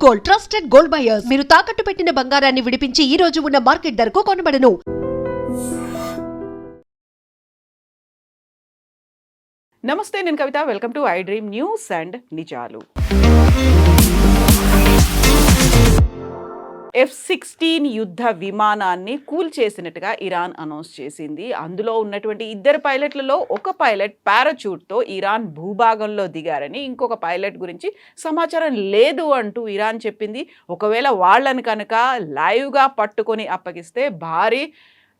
Gold, trusted gold buyers. మీరు తాకట్టు పెట్టిన బంగారాన్ని విడిపించి ఈ రోజు ఉన్న మార్కెట్ ధరకు కొనబడను. నమస్తే, నేను Kavitha. Welcome to iDream news and నిజాలు. F-16 యుద్ధ విమానాన్ని కూల్చేసినట్టుగా ఇరాన్ అనౌన్స్ చేసింది. అందులో ఉన్నటువంటి ఇద్దరు పైలట్లలో ఒక పైలట్ పారాచూట్తో ఇరాన్ భూభాగంలో దిగారని, ఇంకొక పైలట్ గురించి సమాచారం లేదు అంటూ ఇరాన్ చెప్పింది. ఒకవేళ వాళ్ళని కనుక లైవ్గా పట్టుకొని అప్పగిస్తే భారీ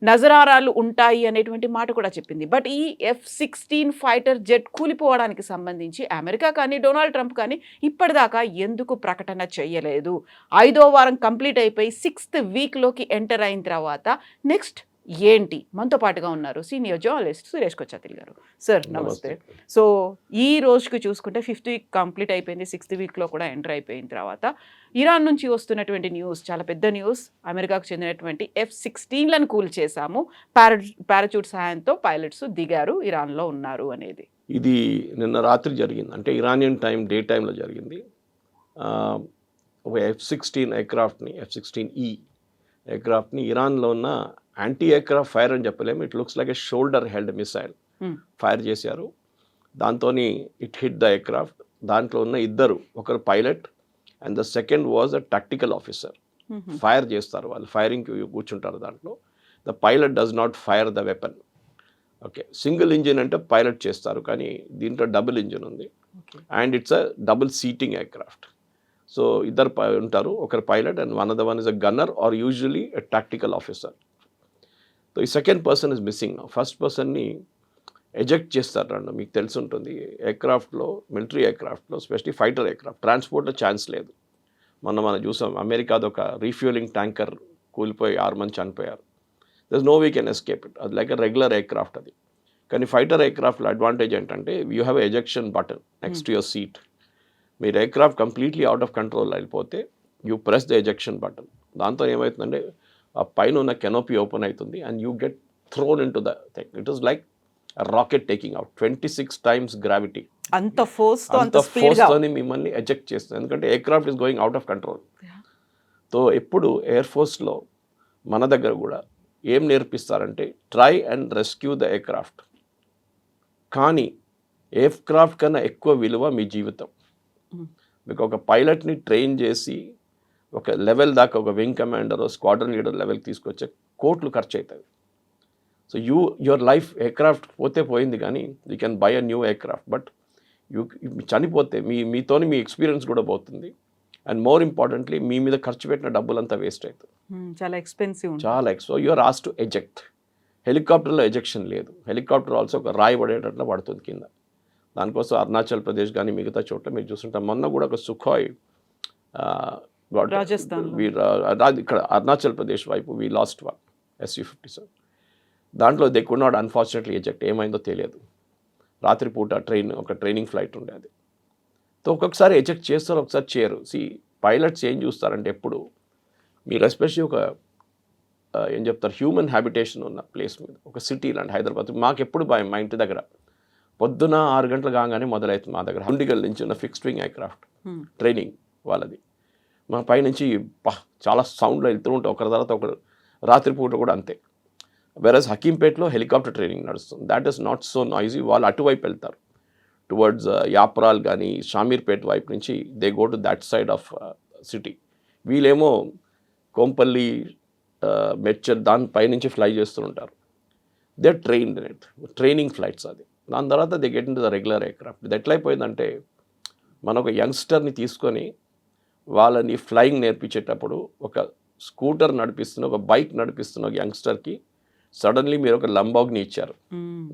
నజరారాలు ఉంటాయి అనేటువంటి మాట కూడా చెప్పింది. బట్ ఈ F-16 ఫైటర్ జెట్ కూలిపోవడానికి సంబంధించి అమెరికా కానీ డొనాల్డ్ ట్రంప్ కానీ ఇప్పటిదాకా ఎందుకు ప్రకటన చేయలేదు? 5వ వారం కంప్లీట్ అయిపోయి 6th వీక్లోకి ఎంటర్ అయిన తర్వాత నెక్స్ట్ ఏంటి? మనతో పాటుగా ఉన్నారు సీనియర్ జర్నలిస్ట్ సురేష్ కొచ్చాతిల్ గారు. సార్ నమస్తే. సో ఈ రోజుకి చూసుకుంటే 5th వీక్ కంప్లీట్ అయిపోయింది, 6th వీక్లో కూడా ఎంటర్ అయిపోయిన తర్వాత ఇరాన్ నుంచి వస్తున్నటువంటి న్యూస్ చాలా పెద్ద న్యూస్. అమెరికాకు చెందినటువంటి F-16లను కూల్ చేశాము, పారాచూట్ సహాయంతో పైలట్స్ దిగారు, ఇరాన్లో ఉన్నారు అనేది. ఇది నిన్న రాత్రి జరిగింది, అంటే ఇరానియన్ టైం డే టైంలో జరిగింది. ఒక F-16 ఎయిర్క్రాఫ్ట్ని, F-16E ఎయిర్క్రాఫ్ట్ని ఇరాన్లో ఉన్న యాంటీ ఎయిర్క్రాఫ్ట్ ఫైర్ అని చెప్పలేము, it looks like a shoulder held missile fire చేశారు. దాంతో ఇట్ హిట్ ద ఎయిర్క్రాఫ్ట్. దాంట్లో ఉన్న ఇద్దరు, ఒకరు pilot and the second was a tactical officer. Fire చేస్తారు, వాళ్ళు ఫైరింగ్కి కూర్చుంటారు. దాంట్లో the pilot does not fire the weapon. Okay, single engine అంటే పైలట్ చేస్తారు, కానీ దీంట్లో డబుల్ ఇంజిన్ ఉంది and it's a double seating aircraft. So ఇద్దరు ఉంటారు, ఒకరు pilot and one of the one is a gunner or usually a tactical officer. So ఈ second person is missing. First పర్సన్ని ఎజెక్ట్ చేస్తారు. రెండు మీకు తెలిసి ఉంటుంది, ఎయిర్క్రాఫ్ట్లో, మిలిటరీ ఎయిర్క్రాఫ్ట్లో, స్పెషలీ ఫైటర్ ఎయిర్క్రాఫ్ట్, ట్రాన్స్పోర్ట్లో ఛాన్స్ లేదు. మనం చూసాం, అమెరికాది ఒక రీఫ్యూలింగ్ ట్యాంకర్ కూలిపోయి 6 మంది చనిపోయారు. There is no we can escape it. అది లైక్ ఎ రెగ్యులర్ ఎయిర్క్రాఫ్ట్ అది. కానీ ఫైటర్ ఎయిర్క్రాఫ్ట్లో అడ్వాంటేజ్ ఏంటంటే you have ejection button next to your seat. మీరు aircraft completely out of control వెళ్ళిపోతే you press the ejection button. దాంతో ఏమవుతుందంటే ఆ పైన ఉన్న కెనోపీ ఓపెన్ అవుతుంది and you get thrown into the thing. It is like rocket taking out 26 times gravity. అంత ఫోర్స్తోని మిమ్మల్ని ఎజెక్ట్ చేస్తుంది, ఎందుకంటే aircraft is going out of control. So ఎప్పుడు ఎయిర్ ఫోర్స్లో మన దగ్గర కూడా ఏం నేర్పిస్తారంటే try and rescue the aircraft. కానీ ఎయిర్క్రాఫ్ట్ కన్నా ఎక్కువ విలువ మీ జీవితం. మీకు ఒక పైలట్ని ట్రైన్ చేసి ఒక లెవెల్ దాకా, ఒక వింగ్ కమాండర్, స్క్వాడ్రన్ లీడర్ లెవెల్కి తీసుకొచ్చే కోట్లు ఖర్చు అవుతుంది. సో యువర్ లైఫ్, ఎయిర్క్రాఫ్ట్ పోతే పోయింది, కానీ you can buy a new aircraft. But చనిపోతే మీతోని మీ ఎక్స్పీరియన్స్ కూడా పోతుంది. అండ్ మోర్ ఇంపార్టెంట్లీ మీ మీద ఖర్చు పెట్టిన డబ్బులంతా వేస్ట్ అవుతుంది. చాలా expensive. So you're asked to eject. హెలికాప్టర్లో ఎజెక్షన్ లేదు. హెలికాప్టర్ ఆల్సో ఒక రాయి పడేటట్లు పడుతుంది కింద. దానికోసం అరుణాచల్ ప్రదేశ్ కానీ మిగతా చోట్ల మీరు చూస్తుంటాం. మొన్న కూడా ఒక సుఖాయ్ రాజస్థాన్, ఇక్కడ అరుణాచల్ ప్రదేశ్ వైపు వీ లాస్ట్ వన్ Su-57. దాంట్లో they could not unfortunately eject. ఏమైందో తెలియదు. రాత్రిపూట ఒక ట్రైనింగ్ ఫ్లైట్ ఉండేది. సో ఒక్కొక్కసారి ఎజెక్ట్ చేస్తారు, ఒకసారి చేయరు. పైలట్స్ ఏం చూస్తారంటే ఎప్పుడు మీరు ఎస్పెషల్లీ ఒక ఏం చెప్తారు, హ్యూమన్ హ్యాబిటేషన్ ఉన్న ప్లేస్ మీద, ఒక సిటీ లాంటి హైదరాబాద్, మాకు ఎప్పుడు భయం. మా ఇంటి దగ్గర పొద్దున 6 గంటలు కాగానే మొదలవుతుంది. మా దగ్గర హుండిగల్ నుంచి ఉన్న ఫిక్స్డ్ వింగ్ ఎయిర్క్రాఫ్ట్ ట్రైనింగ్ వాళ్ళది. మా పైనుంచి చాలా సౌండ్లో వెళ్తూ ఉంటాం, ఒకరి తర్వాత ఒకరు. రాత్రిపూట కూడా అంతే. వెరస్ హకీంపేట్లో హెలికాప్టర్ ట్రైనింగ్ నడుస్తుంది. That is not so noisy. వాళ్ళు అటువైపు వెళ్తారు, టువర్డ్స్ యాప్రాల్ కానీ షామీర్పేట్ వైపు నుంచి they go to that side of city. వీళ్ళేమో కోంపల్లి, మెడ్చర్ దానిపై నుంచి ఫ్లై చేస్తుంటారు. They trained in it, training flights అది. దాని తర్వాత they get in to the regular aircraft. ఇది ఎట్లయిపోయిందంటే, మన ఒక యంగ్స్టర్ని తీసుకొని వాళ్ళని ఫ్లయింగ్ నేర్పించేటప్పుడు, ఒక స్కూటర్ నడిపిస్తున్న, ఒక బైక్ నడిపిస్తున్న ఒక యంగ్స్టర్కి సడన్లీ మీరు ఒక లంబాగ్ని ఇచ్చారు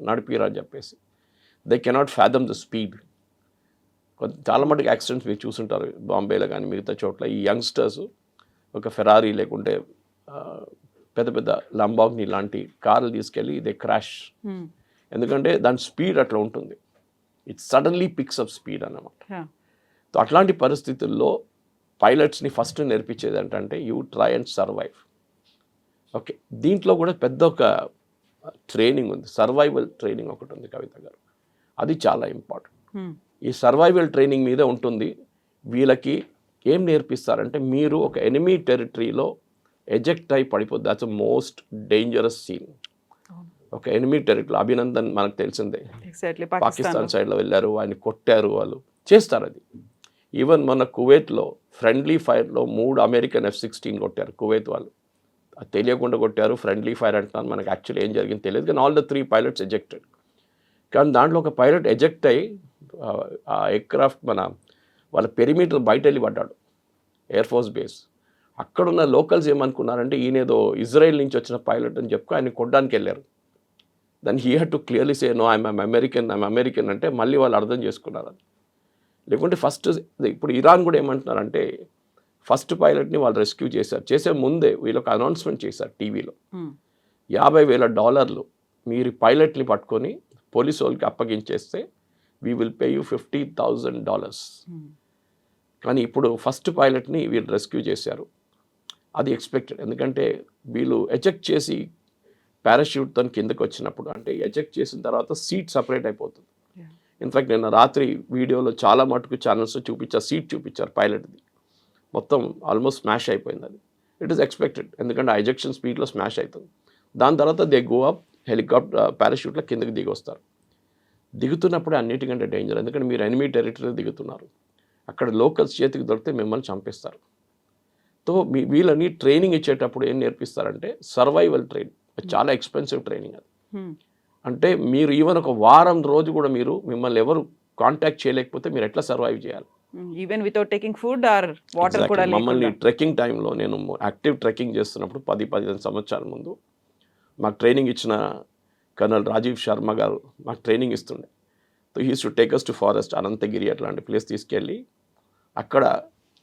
నడిపిరా అని చెప్పేసి, they cannot fathom the speed. చాలా మటుకు యాక్సిడెంట్స్ మీరు చూసుంటారు బాంబేలో కానీ మిగతా చోట్ల. ఈ యంగ్స్టర్స్ ఒక ఫెరారీ లేకుంటే పెద్ద పెద్ద లంబాగ్ని లాంటి కార్లు తీసుకెళ్ళి దే క్రాష్. ఎందుకంటే దాని స్పీడ్ అట్లా ఉంటుంది. It suddenly picks up speed అన్నమాట. సో అట్లాంటి పరిస్థితుల్లో పైలట్స్ని ఫస్ట్ నేర్పించేది ఏంటంటే you try and survive. Okay, దీంట్లో కూడా పెద్ద ఒక ట్రైనింగ్ ఉంది, సర్వైవల్ ట్రైనింగ్ ఒకటి ఉంది కవిత గారు. అది చాలా ఇంపార్టెంట్. ఈ సర్వైవల్ ట్రైనింగ్ మీద ఉంటుంది వీళ్ళకి ఏం నేర్పిస్తారంటే మీరు ఒక ఎనిమీ టెరిటరీలో ఎజెక్ట్ అయి పడిపోద్ది. That's most dangerous scene. ఒక ఎనిమీ టెరిటరీలో అభినందన్ మనకు తెలిసిందే, ఎగ్జాక్ట్లీ పాకిస్తాన్ సైడ్లో వెళ్ళారు, ఆయన కొట్టారు, వాళ్ళు చేస్తారు అది. ఈవెన్ మన కువైట్లో ఫ్రెండ్లీ ఫైర్లో 3 అమెరికన్ F-16 కొట్టారు కువైత్ వాళ్ళు. అది తెలియకుండా కొట్టారు, ఫ్రెండ్లీ ఫైర్ అంటున్నారు. మనకు యాక్చువల్లీ ఏం జరిగింది తెలియదు, కానీ ఆల్ ద 3 పైలట్స్ ఎజెక్టెడ్. కానీ దాంట్లో ఒక పైలట్ ఎజెక్ట్ అయ్యి ఆ ఎయిర్క్రాఫ్ట్ వాళ్ళ పెరిమీటర్ బయట వెళ్ళి పడ్డాడు, ఎయిర్ ఫోర్స్ బేస్. అక్కడున్న లోకల్స్ ఏమనుకున్నారంటే ఈయనేదో ఇజ్రాయెల్ నుంచి వచ్చిన పైలట్ అని చెప్పి ఆయన కొట్టడానికి వెళ్ళారు. Then he had to clearly say no I'm American అంటే మళ్ళీ వాళ్ళు అర్థం చేసుకున్నారు అది. లేకుంటే ఫస్ట్ ఇప్పుడు ఇరాన్ కూడా ఏమంటున్నారంటే ఫస్ట్ పైలట్ని వాళ్ళు రెస్క్యూ చేశారు, చేసే ముందే వీళ్ళొక అనౌన్స్మెంట్ చేశారు టీవీలో, $50,000 మీరు పైలట్ని పట్టుకొని పోలీసు వాళ్ళకి అప్పగించేస్తే వీ విల్ పే యూ $50,000. కానీ ఇప్పుడు ఫస్ట్ పైలట్ని వీళ్ళు రెస్క్యూ చేశారు. అది ఎక్స్పెక్టెడ్, ఎందుకంటే వీళ్ళు ఎజెక్ట్ చేసి పారాషూట్తో కిందకి వచ్చినప్పుడు, అంటే ఎజెక్ట్ చేసిన తర్వాత సీట్ సపరేట్ అయిపోతుంది. ఇన్ఫ్యాక్ట్ నిన్న రాత్రి వీడియోలో చాలా మటుకు ఛానల్స్ చూపించారు, సీట్ చూపించారు పైలట్ది, మొత్తం ఆల్మోస్ట్ స్మాష్ అయిపోయింది అది. ఇట్ ఈస్ ఎక్స్పెక్టెడ్, ఎందుకంటే ఆ ఎజెక్షన్ స్పీడ్లో స్మాష్ అవుతుంది. దాని తర్వాత దే గో అప్ హెలికాప్టర్ పారాషూట్లో కిందకి దిగి వస్తారు. దిగుతున్నప్పుడే అన్నిటికంటే డేంజర్, ఎందుకంటే మీరు ఎనిమీ టెరిటరీలో దిగుతున్నారు, అక్కడ లోకల్స్ చేతికి దొరికితే మిమ్మల్ని చంపేస్తారు. సో వీళ్ళని ట్రైనింగ్ ఇచ్చేటప్పుడు ఏం నేర్పిస్తారంటే సర్వైవల్ ట్రైనింగ్, చాలా ఎక్స్పెన్సివ్ ట్రైనింగ్ అది. అంటే మీరు ఈవెన్ ఒక వారం రోజు కూడా మిమ్మల్ని ఎవరు కాంటాక్ట్ చేయలేకపోతే మీరు ఎట్లా సర్వైవ్ చేయాలి, even without taking food or water కూడా. మమ్మల్ని ట్రెక్కింగ్ టైంలో నేను యాక్టివ్ ట్రెక్కింగ్ చేస్తున్నప్పుడు 10-15 సంవత్సరాల ముందు మాకు ట్రైనింగ్ ఇచ్చిన కర్నల్ రాజీవ్ శర్మ గారు మాకు ట్రైనింగ్ ఇస్తుండే. So he to take us to forest, Ananthagiri అట్లాంటి ప్లేస్ తీసుకెళ్ళి అక్కడ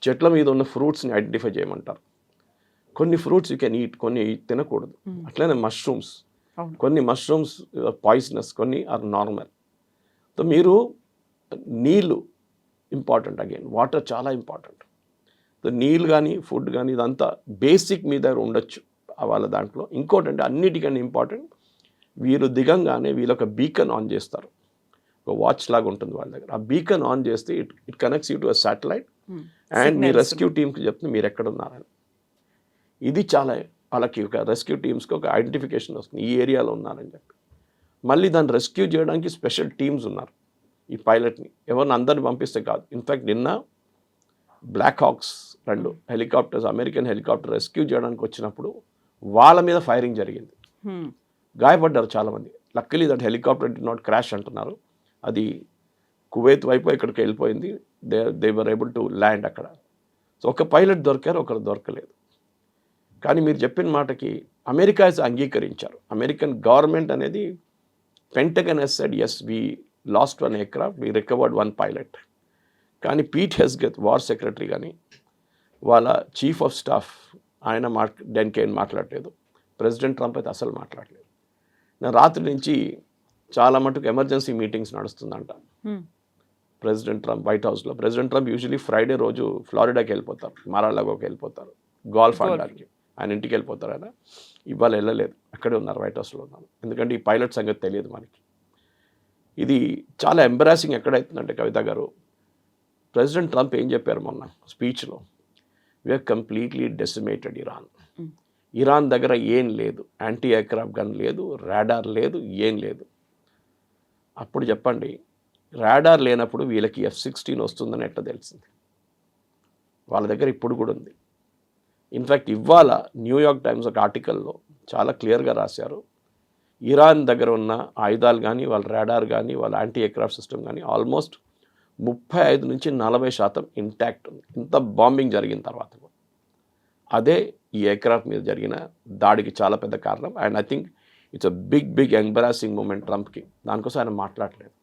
చెట్ల మీద ఉన్న ఫ్రూట్స్ని ఐడెంటిఫై చేయమంటారు. కొన్ని ఫ్రూట్స్ యూ కెన్ ఈట్, కొన్ని తినకూడదు. అట్లనే మష్రూమ్స్, కొన్ని మష్రూమ్స్ పాయిజనస్, కొన్ని ఆర్ నార్మల్. సో మీరు నీళ్ళు ఇంపార్టెంట్, అగైన్ వాటర్ చాలా ఇంపార్టెంట్. సో నీళ్ళు కానీ ఫుడ్ కానీ ఇదంతా బేసిక్ మీ దగ్గర ఉండొచ్చు వాళ్ళ దాంట్లో. ఇంకోటి అంటే అన్నిటికన్నా ఇంపార్టెంట్, వీరు దిగంగానే వీళ్ళొక బీకన్ ఆన్ చేస్తారు, ఒక వాచ్ లాగా ఉంటుంది వాళ్ళ దగ్గర. ఆ బీకన్ ఆన్ చేస్తే it connects you to a satellite and me rescue టీమ్కి చెప్తే మీరు ఎక్కడ ఉన్నారని. ఇది చాలా వాళ్ళకి ఒక రెస్క్యూ టీమ్స్కి ఒక ఐడెంటిఫికేషన్ వస్తుంది, ఈ ఏరియాలో ఉన్నారని చెప్పి. మళ్ళీ దాన్ని రెస్క్యూ చేయడానికి స్పెషల్ టీమ్స్ ఉన్నారు. ఈ పైలట్ని ఎవరిని అందరిని పంపిస్తే కాదు. ఇన్ఫ్యాక్ట్ నిన్న black hawks 2 helicopters, American helicopter rescue చేయడానికి వచ్చినప్పుడు వాళ్ళ మీద ఫైరింగ్ జరిగింది, గాయపడ్డారు చాలామంది. Luckily that helicopter did not crash అంటున్నారు, అది కువైత్ వైపు ఇక్కడికి వెళ్ళిపోయింది. They were able to land అక్కడ. సో ఒక పైలట్ దొరికారు, ఒకరు దొరకలేదు. కానీ మీరు చెప్పిన మాటకి అమెరికా అంగీకరించారు. అమెరికన్ గవర్నమెంట్ అనేది Pentagon has said yes we lost 1 aircraft, we recovered 1 pilot. కానీ పీట్ హెస్గెత్ వార్ సెక్రటరీ కానీ వాళ్ళ చీఫ్ ఆఫ్ స్టాఫ్ ఆయన దానికి ఏం మాట్లాడలేదు. ప్రెసిడెంట్ ట్రంప్ అయితే అసలు మాట్లాడలేదు. నేను రాత్రి నుంచి చాలా మటుకు ఎమర్జెన్సీ మీటింగ్స్ నడుస్తుందంట ప్రెసిడెంట్ ట్రంప్ వైట్ హౌస్లో. ప్రెసిడెంట్ ట్రంప్ యూజువలీ ఫ్రైడే రోజు ఫ్లారిడాకి వెళ్ళిపోతారు, మారాలాగోకి వెళ్ళిపోతారు, గోల్ఫ్ ఆడడానికి ఆయన ఇంటికి వెళ్ళిపోతారు. ఆయన ఇవాళ వెళ్ళలేదు, అక్కడే ఉన్నారు, వైట్ హౌస్లో ఉన్నారు. ఎందుకంటే ఈ పైలట్ సంగతి తెలియదు మనకి. ఇది చాలా ఎంబరాసింగ్ ఎక్కడైతుందంటే కవిత గారు, ప్రెసిడెంట్ ట్రంప్ ఏం చెప్పారు మొన్న స్పీచ్లో, we are completely decimated Iran. Iran దగ్గర ఏం లేదు, యాంటీ ఎయిర్క్రాఫ్ట్ గన్ లేదు, రాడార్ లేదు, ఏం లేదు. అప్పుడు చెప్పండి, రాడార్ లేనప్పుడు వీళ్ళకి F-16 వస్తుందని ఎట్లా తెలిసింది? వాళ్ళ దగ్గర ఇప్పుడు కూడా ఉంది. ఇన్ఫ్యాక్ట్ ఇవాళ న్యూయార్క్ టైమ్స్ ఒక ఆర్టికల్లో చాలా క్లియర్గా రాశారు, ఇరాన్ దగ్గర ఉన్న ఆయుధాలు కానీ వాళ్ళ రాడార్ కానీ వాళ్ళ యాంటీ ఎయిర్క్రాఫ్ట్ సిస్టమ్ కానీ ఆల్మోస్ట్ 35-40% ఇంటాక్ట్ ఉంది, ఇంత బాంబింగ్ జరిగిన తర్వాత కూడా. అదే ఈ ఎయిర్క్రాఫ్ట్ మీద జరిగిన దాడికి చాలా పెద్ద కారణం. And I think it's a big embarrassing moment ట్రంప్కి. దానికోసం ఆయన మాట్లాడలేదు.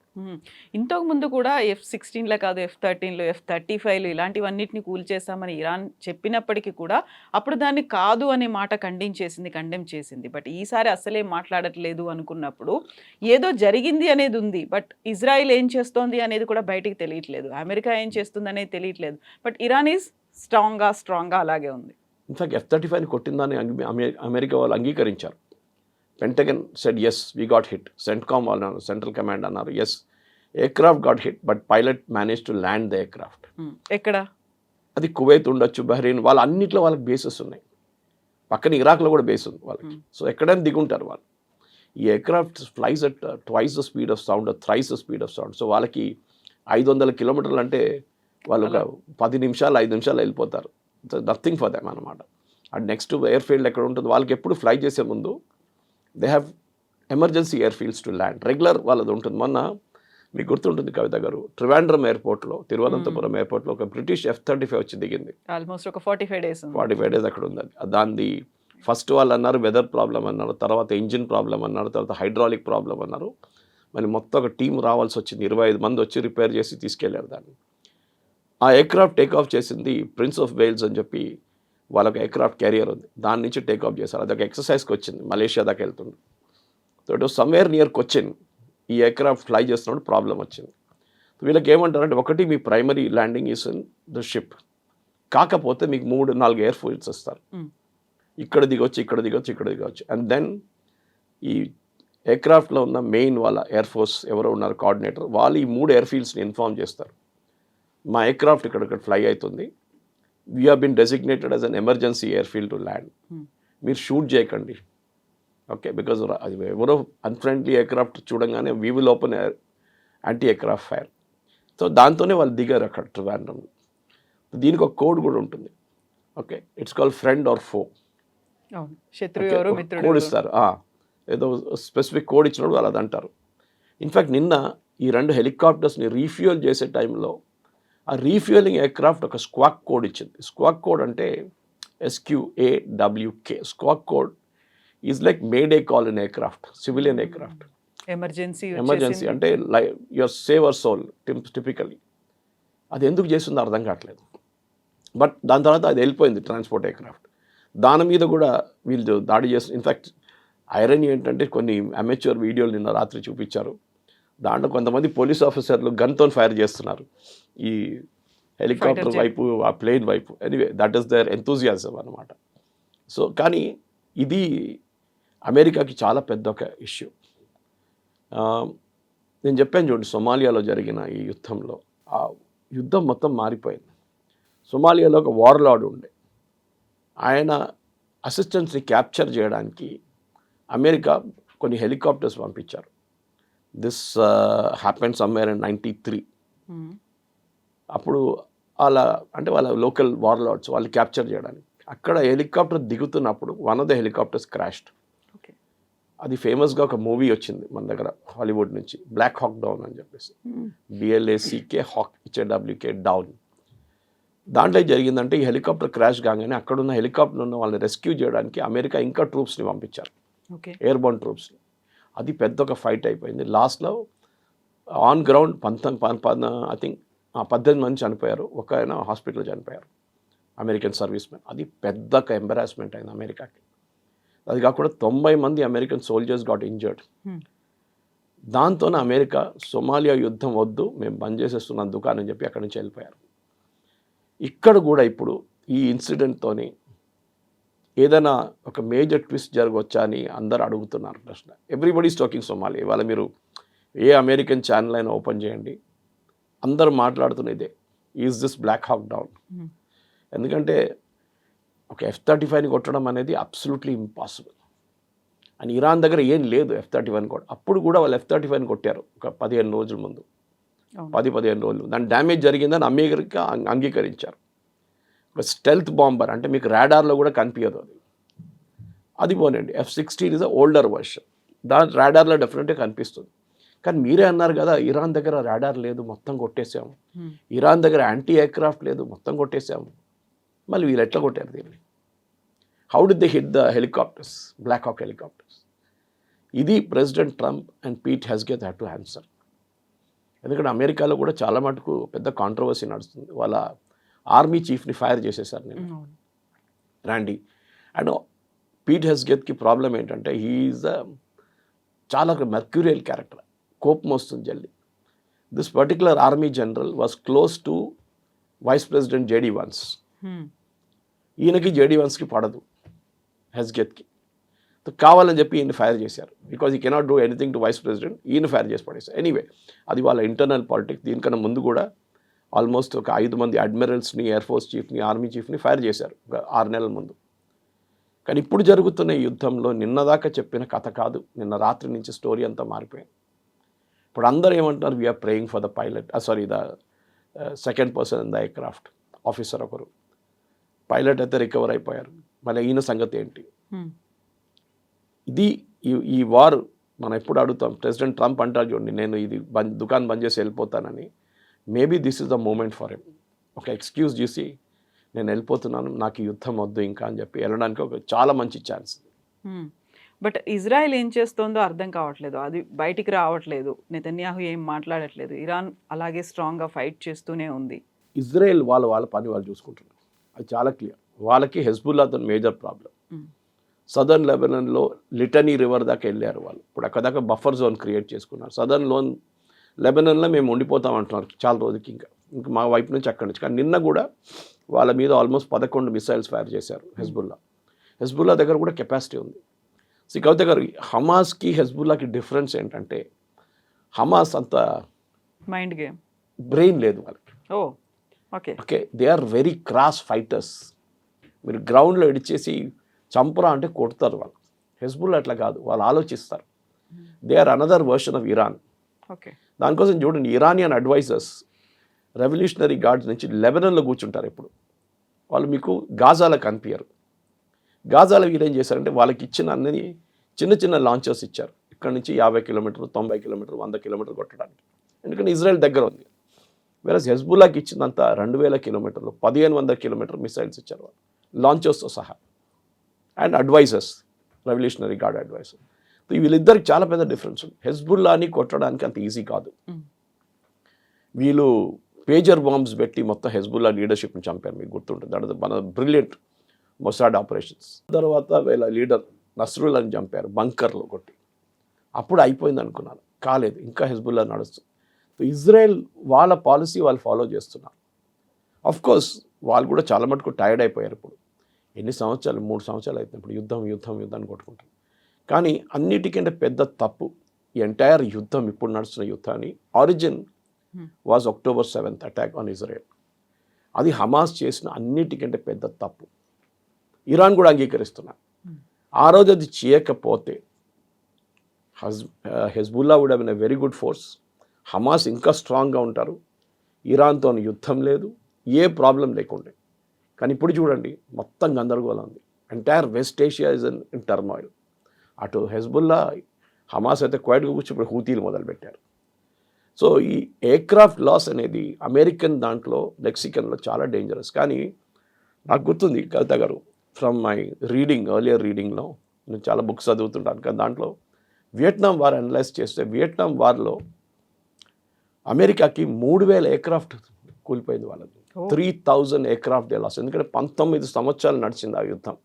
ఇంతకు ముందు కూడా F-16 కాదు, F-13 F-35 ఇలాంటివన్నిటిని కూల్చేస్తామని ఇరాన్ చెప్పినప్పటికీ కూడా అప్పుడు దాన్ని కాదు అనే మాట కండెమ్ చేసింది. బట్ ఈసారి అసలే మాట్లాడట్లేదు అనుకున్నప్పుడు ఏదో జరిగింది అనేది ఉంది. బట్ ఇజ్రాయిల్ ఏం చేస్తోంది అనేది కూడా బయటికి తెలియట్లేదు, అమెరికా ఏం చేస్తుంది అనేది తెలియట్లేదు. బట్ ఇరాన్ ఈజ్ స్ట్రాంగ్గా అలాగే ఉంది. ఇన్ఫాక్ట్ F-35 కొట్టిందని అమెరికా వాళ్ళు అంగీకరించారు. Pentagon said yes we got hit, CENTCOM వాళ్ళు అన్నారు, సెంట్రల్ కమాండ్ అన్నారు yes aircraft got hit but pilot managed to land the aircraft. ఎక్కడ? అది కువైత్ ఉండొచ్చు, బహ్రెయిన్, వాళ్ళ అన్నిట్లో వాళ్ళకి బేసెస్ ఉన్నాయి. పక్కన ఇరాక్లో కూడా బేస్ ఉంది వాళ్ళకి. సో ఎక్కడైనా దిగుంటారు వాళ్ళు. ఈ aircraft flies at twice the speed of sound, thrice the speed of sound. So వాళ్ళకి 500 కిలోమీటర్లు అంటే వాళ్ళు ఒక 10 నిమిషాలు 5 నిమిషాలు వెళ్ళిపోతారు. నథింగ్ ఫర్ దెమ్ అనమాట. అండ్ నెక్స్ట్ ఎయిర్ ఫీల్డ్ ఎక్కడ ఉంటుంది వాళ్ళకి ఎప్పుడు ఫ్లై చేసే ముందు they have emergency air fields to land. Regular వాళ్ళది ఉంటుంది. మొన్న మీకు గుర్తుంటుంది కవిత గారు, ట్రివాండ్రం ఎయిర్పోర్ట్లో, తిరువనంతపురం ఎయిర్పోర్ట్లో ఒక బ్రిటిష్ F-35 వచ్చి దిగింది. ఆల్మోస్ట్ ఒక 45 డేస్ 45 డేస్ అక్కడ ఉంది. దాన్ని ఫస్ట్ వాళ్ళు అన్నారు వెదర్ ప్రాబ్లం అన్నారు, తర్వాత ఇంజిన్ ప్రాబ్లం అన్నారు, తర్వాత హైడ్రాలిక్ ప్రాబ్లం అన్నారు. మరి మొత్తం ఒక టీం రావాల్సి వచ్చింది. 25 మంది వచ్చి రిపేర్ చేసి తీసుకెళ్లారు దాన్ని. ఆ ఎయిర్క్రాఫ్ట్ టేక్ ఆఫ్ చేసింది ప్రిన్స్ ఆఫ్ వేల్స్ అని చెప్పి వాళ్ళకి ఎయిర్క్రాఫ్ట్ క్యారియర్ ఉంది. దాని నుంచి టేక్ ఆఫ్ చేశారు. అదొక ఎక్సర్సైజ్కి వచ్చింది. మలేషియా దాకా వెళ్తుంది. So it was somewhere near Cochin. ఈ ఎయిర్క్రాఫ్ట్ ఫ్లై చేస్తున్నప్పుడు ప్రాబ్లం వచ్చింది. వీళ్ళకి ఏమంటారంటే, ఒకటి మీ primary landing is in the ship, కాకపోతే మీకు 3-4 ఎయిర్ ఫీల్డ్స్ ఇస్తారు. ఇక్కడ దిగొచ్చు, ఇక్కడ దిగొచ్చు, ఇక్కడ దిగొచ్చు. అండ్ దెన్ ఈ ఎయిర్క్రాఫ్ట్లో ఉన్న మెయిన్ వాళ్ళ ఎయిర్ ఫోర్స్ ఎవరో ఉన్నారు కోఆర్డినేటర్, వాళ్ళు ఈ 3 ఎయిర్ ఫీల్డ్స్ని ఇన్ఫార్మ్ చేస్తారు. మా ఎయిర్క్రాఫ్ట్ ఇక్కడ ఫ్లై అవుతుంది, we have been designated as an emergency air field to land. మీరు షూట్ చేయకండి, ఓకే, బికాజ్ అది ఎవరో అన్ఫ్రెండ్లీ ఎయిర్క్రాఫ్ట్ చూడంగానే we will open anti aircraft fire. So దాంతోనే వాళ్ళు దిగారు అక్కడ ట్రివాండ్రం. దీనికి ఒక కోడ్ కూడా ఉంటుంది. Okay, it's called friend or ఫో. కోడ్ ఇస్తారు. ఏదో స్పెసిఫిక్ కోడ్ ఇచ్చినప్పుడు వాళ్ళు అది అంటారు. ఇన్ఫ్యాక్ట్ నిన్న ఈ 2 హెలికాప్టర్స్ని రీఫ్యూయల్ చేసే టైంలో ఆ రీఫ్యూయలింగ్ ఎయిర్క్రాఫ్ట్ ఒక స్క్వాక్ కోడ్ ఇచ్చింది. స్క్వాక్ కోడ్ అంటే SQAWK. Squawk code is like mayday call in aircraft, civilian aircraft. Emergency అంటే like your save our soul typically. అది ఎందుకు చేస్తుందో అర్థం కావట్లేదు. బట్ దాని తర్వాత అది వెళ్ళిపోయింది ట్రాన్స్పోర్ట్ ఎయిర్క్రాఫ్ట్. దాని మీద కూడా వీళ్ళు దాడి చేస్తారు. ఇన్ఫ్యాక్ట్ ఐరన్ ఏంటంటే కొన్ని అమెచ్యూర్ వీడియోలు నిన్న రాత్రి చూపించారు. దాంట్లో కొంతమంది పోలీస్ ఆఫీసర్లు గన్తో ఫైర్ చేస్తున్నారు ఈ హెలికాప్టర్ వైపు, ఆ ప్లేన్ వైపు. Anyway, that is there enthusiasm అనమాట. సో కానీ ఇది అమెరికాకి చాలా పెద్ద ఒక ఇష్యూ. నేను చెప్పాను చూడండి, సొమాలియాలో జరిగిన ఈ యుద్ధంలో ఆ యుద్ధం మొత్తం మారిపోయింది. సొమాలియాలో ఒక వార్లార్డ్ ఉండే, ఆయన అసిస్టెంట్స్ని క్యాప్చర్ చేయడానికి అమెరికా కొన్ని హెలికాప్టర్స్ పంపించారు. This happen somewhere in 93. అప్పుడు వాళ్ళ లోకల్ వార్లార్డ్స్ వాళ్ళు క్యాప్చర్ చేయడానికి అక్కడ హెలికాప్టర్ దిగుతున్నప్పుడు one of the helicopters crashed. అది ఫేమస్గా ఒక మూవీ వచ్చింది మన దగ్గర హాలీవుడ్ నుంచి, బ్లాక్ హాక్ డౌన్ అని చెప్పేసి. BLACK hawk HAWK down. దాంట్లో జరిగిందంటే ఈ హెలికాప్టర్ క్రాష్ కాగానే అక్కడున్న హెలికాప్టర్ ఉన్న వాళ్ళని రెస్క్యూ చేయడానికి అమెరికా ఇంకా ట్రూప్స్ని పంపించారు, ఎయిర్బోర్న్ ట్రూప్స్ని. అది పెద్ద ఒక ఫైట్ అయిపోయింది. లాస్ట్లో ఆన్ గ్రౌండ్ 18 మంది చనిపోయారు. ఒక ఆయన హాస్పిటల్లో చనిపోయారు, అమెరికన్ సర్వీస్ మ్యాన్. అది పెద్ద ఒక ఎంబరాస్మెంట్ అయింది అమెరికాకి. అది కాకుండా 90 మంది అమెరికన్ సోల్జర్స్ గాట్ ఇంజర్డ్. దాంతోనే అమెరికా సొమాలియా యుద్ధం వద్దు, మేము బంద్ చేసేస్తున్నాం దుకాణం అని చెప్పి అక్కడి నుంచి వెళ్ళిపోయారు. ఇక్కడ కూడా ఇప్పుడు ఈ ఇన్సిడెంట్తోని ఏదైనా ఒక మేజర్ ట్విస్ట్ జరగవచ్చా అని అందరు అడుగుతున్నారు ప్రశ్న. Everybody is talking Somalia. ఇవాళ మీరు ఏ అమెరికన్ ఛానల్ అయినా ఓపెన్ చేయండి, అందరూ మాట్లాడుతున్నదే, is this black hawk down. ఎందుకంటే ఒక F-35ని కొట్టడం అనేది అబ్సల్యూట్లీ ఇంపాసిబుల్. అని ఇరాన్ దగ్గర ఏం లేదు F-35 కూడా. అప్పుడు కూడా వాళ్ళు F-35ని కొట్టారు ఒక 15 రోజుల ముందు, 10-15 రోజులు. దాని డ్యామేజ్ జరిగిందని అమెరికా అంగీకరించారు. ఒక స్టెల్త్ బాంబర్ అంటే మీకు రాడార్లో కూడా కనిపించదు అది. అది పోనండి, F-16 ఇస్ ఓల్డర్ వర్షన్, దాని రాడార్లో డెఫినెట్గా కనిపిస్తుంది. కానీ మీరే అన్నారు కదా, ఇరాన్ దగ్గర రాడార్ లేదు, మొత్తం కొట్టేసాము. ఇరాన్ దగ్గర యాంటీ ఎయిర్క్రాఫ్ట్ లేదు, మొత్తం కొట్టేసాము. మళ్ళీ వీళ్ళు ఎట్లా కొట్టారు దీన్ని? How did they hit the helicopters, black hawk helicopters? ఇది president Trump and Pete Hegseth have to answer. ఎందుకంటే అమెరికాలో కూడా చాలా మటుకు పెద్ద కాంట్రవర్సీ నడుస్తుంది. వాళ్ళ ఆర్మీ చీఫ్ని ఫైర్ చేసేసారు నేను, రాండీ. అండ్ పీట్ హెగ్సేత్కి ప్రాబ్లం ఏంటంటే హీఈస్ చాలా మెర్క్యూరియల్ క్యారెక్టర్, కోపం వస్తుంది జల్దీ. This particular army general was close to vice president JD Vance. ఈయనకి JD Vanceకి పడదు హెగ్సేత్కి. కావాలని చెప్పి ఈయన ఫైర్ చేశారు. Because he cannot do anything to vice president. ఈయన ఫైర్ చేసి పడేశారు. ఎనీవే, అది వాళ్ళ ఇంటర్నల్ పాలిటిక్స్. దీనికన్నా ముందు కూడా ఆల్మోస్ట్ ఒక 5 మంది అడ్మిరల్స్ని, ఎయిర్ ఫోర్స్ చీఫ్ని, ఆర్మీ చీఫ్ని ఫైర్ చేశారు ఒక 6 నెలల ముందు. కానీ ఇప్పుడు జరుగుతున్న ఈ యుద్ధంలో నిన్నదాకా చెప్పిన కథ కాదు, నిన్న రాత్రి నుంచి స్టోరీ అంతా మారిపోయింది. ఇప్పుడు అందరూ ఏమంటున్నారు, we are praying for the pilot, the second person in the aircraft, officer ఒకరు. పైలట్ అయితే రికవర్ అయిపోయారు, మళ్ళీ ఈయన సంగతి ఏంటి? ఇది ఈ వార్ మనం ఎప్పుడు అడుగుతాం. ప్రెసిడెంట్ ట్రంప్ అంటారు చూడండి, నేను ఇది దుకాణం బంద్ చేసి వెళ్ళిపోతానని. Maybe this is the moment for him. ఒక ఎక్స్క్యూజ్ చేసి నేను వెళ్ళిపోతున్నాను, నాకు ఈ యుద్ధం వద్దు ఇంకా అని చెప్పి వెళ్ళడానికి ఒక చాలా మంచి ఛాన్స్. బట్ ఇజ్రాయెల్ ఏం చేస్తుందో అర్థం కావట్లేదు, అది బయటికి రావట్లేదు, నెతన్యాహు ఏం మాట్లాడట్లేదు, ఇరాన్ అలాగే స్ట్రాంగ్గా ఫైట్ చేస్తూనే ఉంది. ఇజ్రాయెల్ వాళ్ళ పని వాళ్ళు చూసుకుంటున్నారు, అది చాలా క్లియర్. వాళ్ళకి హెజ్బుల్లాతో major problem. Southern లెబనాన్లో litany river దాకా వెళ్ళారు వాళ్ళు. ఇప్పుడు అక్కడ దాకా బఫర్ జోన్ క్రియేట్ చేసుకున్నారు. సదర్న్ లెబనాన్లో మేము ఉండిపోతాం అంటున్నారు చాలా రోజుకి, ఇంకా మా వైపు నుంచి అక్కడి నుంచి. కానీ నిన్న కూడా వాళ్ళ మీద ఆల్మోస్ట్ 11 మిసైల్స్ ఫైర్ చేశారు హెజ్బుల్లా దగ్గర కూడా కెపాసిటీ ఉంది. కవిత గారు, హమాస్కి హెజ్బుల్లాకి డిఫరెన్స్ ఏంటంటే, హమాస్ అంత మైండ్ గేమ్, బ్రెయిన్ లేదు వాళ్ళకి. Okay, they are very cross fighters. మీరు గ్రౌండ్లో ఇడిచేసి చంపరా అంటే కొడతారు వాళ్ళు. హెజ్బుల్లా అట్లా కాదు, వాళ్ళు ఆలోచిస్తారు. They are another version of Iran. Okay, దానికోసం చూడండి, ఇరానియన్ అడ్వైజర్స్ రెవల్యూషనరీ గార్డ్స్ నుంచి లెబనాన్లో కూర్చుంటారు. ఇప్పుడు వాళ్ళు మీకు గాజాలో కనిపించరు. గాజాలో వీరేం చేశారంటే, వాళ్ళకి ఇచ్చిన అన్ని చిన్న చిన్న లాంచర్స్ ఇచ్చారు. ఇక్కడ నుంచి 50 కిలోమీటర్లు, 90 కిలోమీటర్లు, 100 కిలోమీటర్లు కొట్టడానికి. ఎందుకంటే ఇజ్రాయెల్ దగ్గర ఉంది. వేరే హెజ్బుల్లాకి ఇచ్చినంత 2000 కిలోమీటర్లు, 1500 కిలోమీటర్ మిసైల్స్ ఇచ్చారు వాళ్ళు, లాంచర్స్తో సహా. And advisers, revolutionary guard adviser. వీళ్ళిద్దరికి చాలా పెద్ద డిఫరెన్స్ ఉంది. హెజ్బుల్లాని కొట్టడానికి అంత ఈజీ కాదు. వీళ్ళు పేజర్ బాంబ్స్ పెట్టి మొత్తం హెజ్బుల్లా లీడర్షిప్ని చంపారు, మీకు గుర్తుంటుంది. దట్ మన బ్రిలియంట్ మొసాడ్ ఆపరేషన్స్. తర్వాత వీళ్ళ లీడర్ నస్రుల్లాని చంపారు బంకర్లో కొట్టి. అప్పుడు అయిపోయింది అనుకున్నారు, కాలేదు, ఇంకా హెజ్బుల్లా నడుస్తుంది. ఇజ్రాయెల్ వాళ్ళ పాలసీ వాళ్ళు ఫాలో చేస్తున్నారు. అఫ్ కోర్స్ వాళ్ళు కూడా చాలా మటుకు టైర్డ్ అయిపోయారు. ఇప్పుడు ఎన్ని సంవత్సరాలు, 3 సంవత్సరాలు అవుతుంది ఇప్పుడు యుద్ధాన్ని కొట్టుకుంటారు. కానీ అన్నిటికంటే పెద్ద తప్పు, ఈ ఎంటైర్ యుద్ధం, ఇప్పుడు నడుస్తున్న యుద్ధాన్ని origin was October 7th attack on Israel. అది హమాస్ చేసిన అన్నిటికంటే పెద్ద తప్పు. ఇరాన్ కూడా అంగీకరిస్తున్నారు. ఆ రోజు అది చేయకపోతే Hezbollah would have been a very good force. Hamas ఇంకా స్ట్రాంగ్గా ఉంటారు. ఇరాన్తో యుద్ధం లేదు, ఏ ప్రాబ్లం లేకుండే. కానీ ఇప్పుడు చూడండి, మొత్తం గందరగోళం ఉంది. Entire west Asia is in turmoil. అటు హెజ్బుల్లా, హమాస్ అయితే క్వైట్గా కూర్చోప్పుడు హూతీలు మొదలుపెట్టారు. సో ఈ ఎయిర్క్రాఫ్ట్ లాస్ అనేది అమెరికన్ దాంట్లో, లెక్సికన్లో చాలా డేంజరస్. కానీ నాకు గుర్తుంది కవిత గారు, ఫ్రమ్ మై ఎర్లియర్ రీడింగ్లో నేను చాలా బుక్స్ చదువుతుంటాను. కానీ దాంట్లో వియట్నాం వార్ అనలైజ్ చేస్తే, వియట్నాం వార్లో అమెరికాకి 3000 ఎయిర్క్రాఫ్ట్ కూలిపోయింది వాళ్ళది. 3000 ఎయిర్క్రాఫ్ట్ దే లాస్. ఎందుకంటే 19 సంవత్సరాలు నడిచింది ఆ యుద్ధం.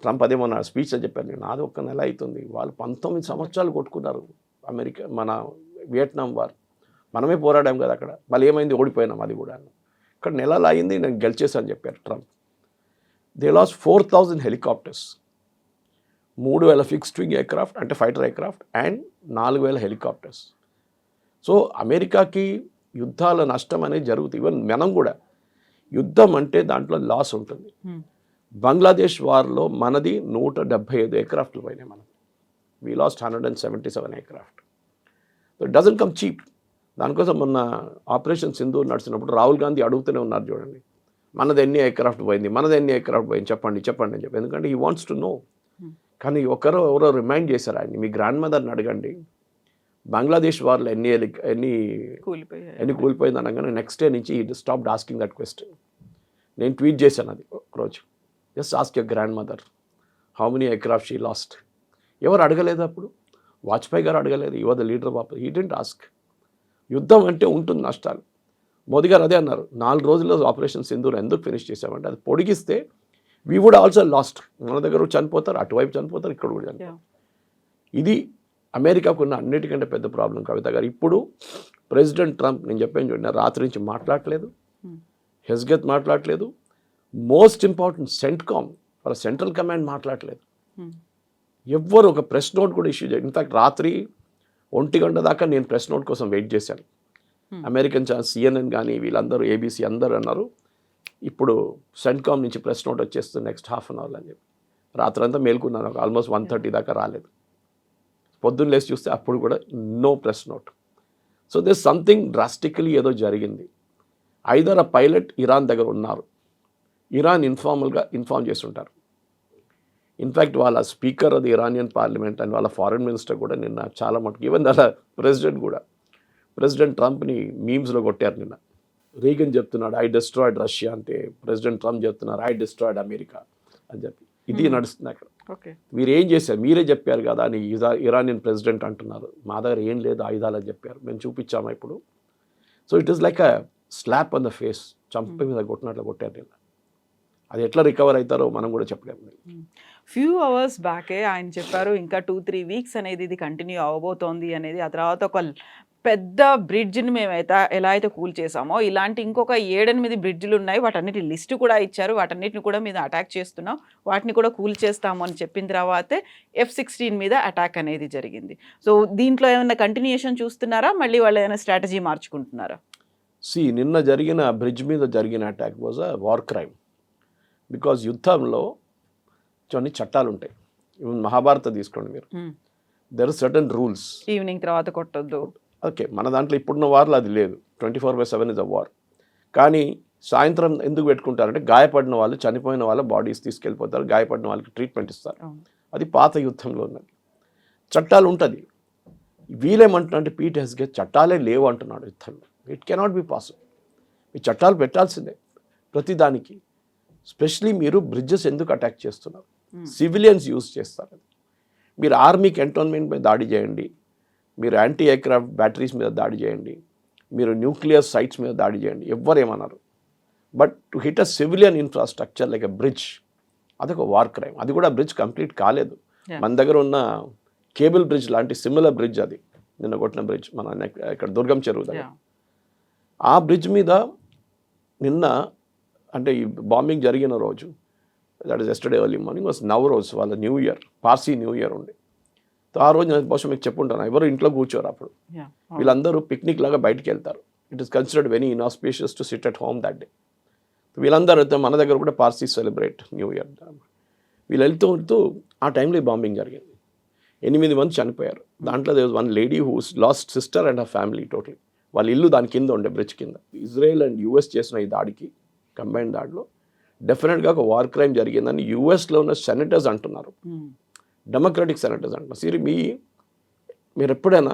ట్రంప్ అదే మన స్పీచ్లో చెప్పారు, నేను నాది 1 నెల అవుతుంది, వాళ్ళు 19 సంవత్సరాలు కొట్టుకున్నారు అమెరికా, మన వియట్నాం వార్. మనమే పోరాడాం కదా అక్కడ, మళ్ళీ ఏమైంది, ఓడిపోయినాం. అది కూడా ఇక్కడ నెలలు అయింది, నేను గెలిచేసాను చెప్పారు Trump. They lose 4000 helicopters, 3000 fixed wing aircraft అంటే fighter aircraft, and 4000 helicopters. So అమెరికాకి యుద్ధాల నష్టం అనేది జరుగుతుంది. ఈవెన్ మనం కూడా యుద్ధం అంటే దాంట్లో లాస్ ఉంటుంది. బంగ్లాదేశ్ వార్లో మనది 175 ఎయిర్క్రాఫ్ట్లు పోయినాయి. మనం we last 177 aircraft. It doesn't come cheap. దానికోసం మొన్న ఆపరేషన్ సింధూర్ నడిచినప్పుడు రాహుల్ గాంధీ అడుగుతూనే ఉన్నారు చూడండి, మనది ఎన్ని ఎయిర్క్రాఫ్ట్ పోయింది చెప్పండి అని చెప్పి. ఎందుకంటే హీ వాంట్స్ టు నో. కానీ ఎవరో రిమైండ్ చేశారు ఆయన్ని, మీ గ్రాండ్ మదర్ని అడగండి, బంగ్లాదేశ్ వార్లో ఎన్ని కూలిపోయింది అనగానే నెక్స్ట్ డే నుంచి స్టాప్డ్ ఆస్కింగ్ దట్ క్వశ్చన్. నేను ట్వీట్ చేశాను అది ఒకరోజు, just ask your grand mother how many aircraft she lost. ఎవరు అడగలేదు అప్పుడు, వాజ్పేయి గారు అడగలేదు, you are the leader of, he didn't ask. యుద్ధం అంటే ఉంటుంది నష్టాలు. మోదీ గారు అదే అన్నారు, 4 రోజుల్లో ఆపరేషన్ సింధూర్ ఎందుకు ఫినిష్ చేసామంటే, అది పొడిగిస్తే వీ వుడ్ ఆల్సో లాస్ట్. మన దగ్గర చనిపోతారు, అటువైపు చనిపోతారు, ఇక్కడ కూడా చనిపోతారు. ఇది అమెరికాకు ఉన్న అన్నిటికంటే పెద్ద ప్రాబ్లం కవిత గారు. ఇప్పుడు ప్రెసిడెంట్ ట్రంప్, నేను చెప్పాను చూడండి, రాత్రి నుంచి మాట్లాడలేదు, హెస్గెత్ మాట్లాడలేదు, మోస్ట్ ఇంపార్టెంట్ సెంట్కామ్ వాళ్ళ సెంట్రల్ కమాండ్ మాట్లాడలేదు. ఎవ్వరు ఒక ప్రెస్ నోట్ కూడా ఇష్యూ చేయలేదు. ఇన్ఫాక్ట్ రాత్రి 1 గంట దాకా నేను ప్రెస్ నోట్ కోసం వెయిట్ చేశాను. అమెరికన్ CNN కానీ వీళ్ళందరూ ABC అందరూ అన్నారు ఇప్పుడు సెంట్కామ్ నుంచి ప్రెస్ నోట్ వచ్చేస్తుంది నెక్స్ట్ హాఫ్ అన్ అవర్ అని చెప్పి రాత్రంతా మేల్కున్నాను ఆల్మోస్ట్ 1:30 దాకా రాలేదు. పొద్దున్న లేచి చూస్తే అప్పుడు కూడా no press note. So this something drastically ఏదో జరిగింది. ఐదర్ ఆ పైలట్ ఇరాన్ దగ్గర ఉన్నారు, ఇరాన్ ఇన్ఫార్మ్ చేస్తుంటారు. ఇన్ఫ్యాక్ట్ వాళ్ళ స్పీకర్ అది ఇరానియన్ పార్లమెంట్ అండ్ వాళ్ళ ఫారెన్ మినిస్టర్ కూడా నిన్న చాలా మటుకు ఈవెన్ వాళ్ళ ప్రెసిడెంట్ ట్రంప్ని మీమ్స్లో కొట్టారు నిన్న. రీగన్ చెప్తున్నాడు ఐ డిస్ట్రాయిడ్ రష్యా అంటే ప్రెసిడెంట్ ట్రంప్ చెప్తున్నారు ఐ డిస్ట్రాయిడ్ అమెరికా అని చెప్పి. ఇది నడుస్తుంది అక్కడ. మీరు ఏం చేశారు, మీరే చెప్పారు కదా అని ఇరానియన్ ప్రెసిడెంట్ అంటున్నారు. మా దగ్గర ఏం లేదు ఆయుధాలు అని చెప్పారు, మేము చూపించాము ఇప్పుడు. So it is like a slab on the face, చంప మీద కొట్టినట్లు కొట్టారు నిన్న. అది ఎట్లా రికవర్ అవుతారో మనం కూడా చెప్పలేము. ఫ్యూ అవర్స్ బ్యాకే ఆయన చెప్పారు ఇంకా 2-3 వీక్స్ అనేది ఇది కంటిన్యూ అవ్వబోతోంది అనేది. ఆ తర్వాత ఒక పెద్ద బ్రిడ్జ్ని మేమైతే ఎలా అయితే కూల్ చేసామో ఇలాంటి ఇంకొక 7-8 బ్రిడ్జ్లు ఉన్నాయి, వాటన్నిటి లిస్టు కూడా ఇచ్చారు, వాటన్నిటిని కూడా మీద అటాక్ చేస్తున్నాం, వాటిని కూడా కూల్ చేస్తాము అని చెప్పిన తర్వాతే F-16 మీద అటాక్ అనేది జరిగింది. సో దీంట్లో ఏమైనా కంటిన్యూషన్ చూస్తున్నారా, మళ్ళీ వాళ్ళు ఏమైనా స్ట్రాటజీ మార్చుకుంటున్నారా? నిన్న జరిగిన బ్రిడ్జ్ మీద జరిగిన attack was a war crime. Because యుద్ధంలో కొన్ని చట్టాలు ఉంటాయి. ఈవెన్ మహాభారత తీసుకోండి మీరు, there are certain rules. Evening తర్వాత కొట్టొద్దు. ఓకే, మన దాంట్లో ఇప్పుడున్న వార్లో అది లేదు. 24/7 ఇస్ అ వార్. కానీ సాయంత్రం ఎందుకు పెట్టుకుంటారంటే గాయపడిన వాళ్ళు, చనిపోయిన వాళ్ళ బాడీస్ తీసుకెళ్ళిపోతారు, గాయపడిన వాళ్ళకి ట్రీట్మెంట్ ఇస్తారు. అది పాత యుద్ధంలో ఉన్నది. చట్టాలు ఉంటుంది. వీళ్ళేమంటున్నారంటే పీట్ హెస్గే చట్టాలే లేవు అంటున్నాడు యుద్ధంలో. It cannot be possible. ఈ చట్టాలు పెట్టాల్సిందే ప్రతిదానికి. స్పెషలీ మీరు బ్రిడ్జెస్ ఎందుకు అటాక్ చేస్తున్నారు, సివిలియన్స్ యూజ్ చేస్తారు. మీరు ఆర్మీ కంటోన్మెంట్ మీద దాడి చేయండి, మీరు యాంటీ ఎయిర్క్రాఫ్ట్ బ్యాటరీస్ మీద దాడి చేయండి, మీరు న్యూక్లియర్ సైట్స్ మీద దాడి చేయండి, ఎవ్వరేమన్నారు. But to hit a civilian infrastructure like a bridge, అదొక వార్ క్రైమ్. అది కూడా బ్రిడ్జ్ కంప్లీట్ కాలేదు. మన దగ్గర ఉన్న కేబుల్ బ్రిడ్జ్ లాంటి సిమిలర్ బ్రిడ్జ్, అది నిన్న కొట్టిన బ్రిడ్జ్ మన ఇక్కడ దుర్గం చెరువు దగ్గర, ఆ బ్రిడ్జ్ మీద నిన్న అంటే ఈ బాంబింగ్ జరిగిన రోజు, that is yesterday early morning was Nowruz, వాళ్ళ new year, Parsi new year ఉండే. సో ఆ రోజు నేను బహుశా మీకు చెప్పుంటాను, ఎవరు ఇంట్లో కూర్చోరు అప్పుడు, వీళ్ళందరూ పిక్నిక్ లాగా బయటికి వెళ్తారు. It is considered very inauspicious to sit at home that day. వీళ్ళందరూ అయితే మన దగ్గర కూడా పార్సీ సెలబ్రేట్ న్యూ ఇయర్. వీళ్ళు వెళ్తూ ఆ టైంలో బాంబింగ్ జరిగింది. 8 మంది చనిపోయారు. దాంట్లో there was one lady who lost sister and her family totally. వాళ్ళ ఇల్లు దాని కింద ఉండే, బ్రిడ్జ్ కింద. ఇజ్రాయెల్ అండ్ US చేసిన ఈ దాడికి, కంబైన్ దాడిలో డెఫినెట్గా ఒక వార్ క్రైమ్ జరిగిందని USలో ఉన్న సెనేటర్స్ అంటున్నారు, డెమోక్రాటిక్ సెనేటర్స్ అంటున్నారు. మీరు ఎప్పుడైనా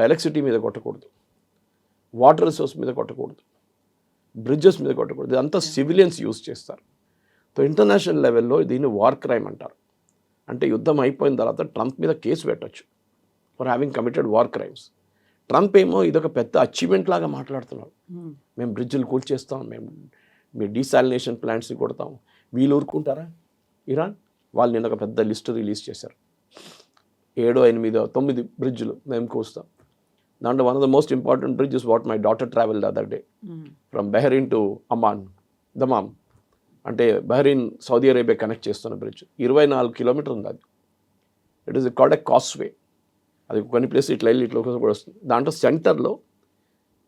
ఎలక్ట్రిసిటీ మీద కొట్టకూడదు, వాటర్ రిసోర్స్ మీద కొట్టకూడదు, బ్రిడ్జెస్ మీద కొట్టకూడదు. ఇదంతా సివిలియన్స్ యూజ్ చేస్తారు. సో ఇంటర్నేషనల్ లెవెల్లో దీన్ని వార్ క్రైమ్ అంటారు. అంటే యుద్ధం అయిపోయిన తర్వాత ట్రంప్ మీద కేసు పెట్టచ్చు for having committed war crimes. Trump ఏమో ఇదొక పెద్ద అచీవ్మెంట్ లాగా మాట్లాడుతున్నారు. మేము బ్రిడ్జ్లు కూల్చేస్తాం, మేము డీసాలినేషన్ ప్లాంట్స్ని కొడతాం. వీళ్ళు ఊరుకుంటారా? ఇరాన్ వాళ్ళు నిన్న ఒక పెద్ద లిస్టు రిలీజ్ చేశారు. 7, 8, 9 బ్రిడ్జ్లు మేము కూస్తాం. దాంట్లో one of the most important bridge is what my daughter travel the other day from Bahrain to Dammam. అంటే బహ్రెయిన్ సౌదీ అరేబియా కనెక్ట్ చేస్తున్న బ్రిడ్జ్ 24 కిలోమీటర్ ఉంది. అది it is called a causeway. అది కొన్ని ప్లేస్ ఇట్లా వెళ్ళి ఇట్లా కూడా వస్తుంది. దాంట్లో సెంటర్లో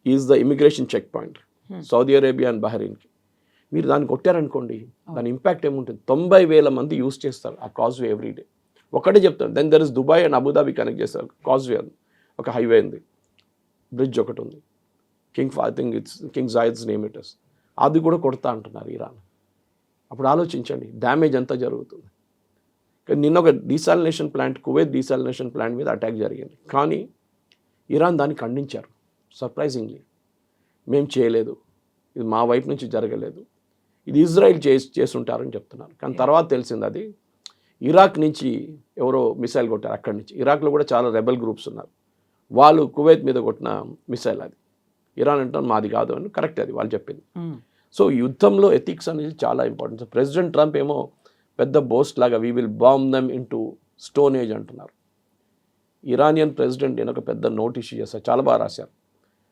is the immigration check point Saudi Arabia and బహ్రెయిన్కి. మీరు దాన్ని కొట్టారనుకోండి, దాని ఇంపాక్ట్ ఏముంటుంది. 90,000 మంది యూజ్ చేస్తారు ఆ కాజ్వే ఎవ్రీడే. ఒకటే చెప్తాను, then there is Dubai and Abu Dhabi connect చేస్తారు. కాజ్వే అది ఒక హైవే ఉంది, బ్రిడ్జ్ ఒకటి ఉంది, I think it's King Zayed's name it is. అది కూడా కొడతా అంటున్నారు ఇరాన్. అప్పుడు ఆలోచించండి డ్యామేజ్ ఎంత జరుగుతుంది. నిన్న ఒక desalination plant, Kuwait desalination plant మీద అటాక్ జరిగింది. కానీ ఇరాన్ దాన్ని ఖండించారు సర్ప్రైజింగ్లీ. మేము చేయలేదు, ఇది మా వైపు నుంచి జరగలేదు, ఇది ఇజ్రాయిల్ చేస్తుంటారని చెప్తున్నారు. కానీ తర్వాత తెలిసింది అది ఇరాక్ నుంచి ఎవరో మిసైల్ కొట్టారు. అక్కడి నుంచి ఇరాక్లో కూడా చాలా రెబెల్ గ్రూప్స్ ఉన్నారు, వాళ్ళు కువైత్ మీద కొట్టిన మిసైల్ అది. ఇరాన్ అంటారు మాది కాదు అని. కరెక్ట్, అది వాళ్ళు చెప్పింది. సో యుద్ధంలో ఎథిక్స్ అనేది చాలా ఇంపార్టెంట్. ప్రెసిడెంట్ ట్రంప్ ఏమో పెద్ద బోస్ట్ లాగా we will bomb them into stone age అంటున్నారు. ఇరానియన్ ప్రెసిడెంట్ నేను ఒక పెద్ద నోట్ ఇష్యూ చేశారు, చాలా బాగా రాశారు.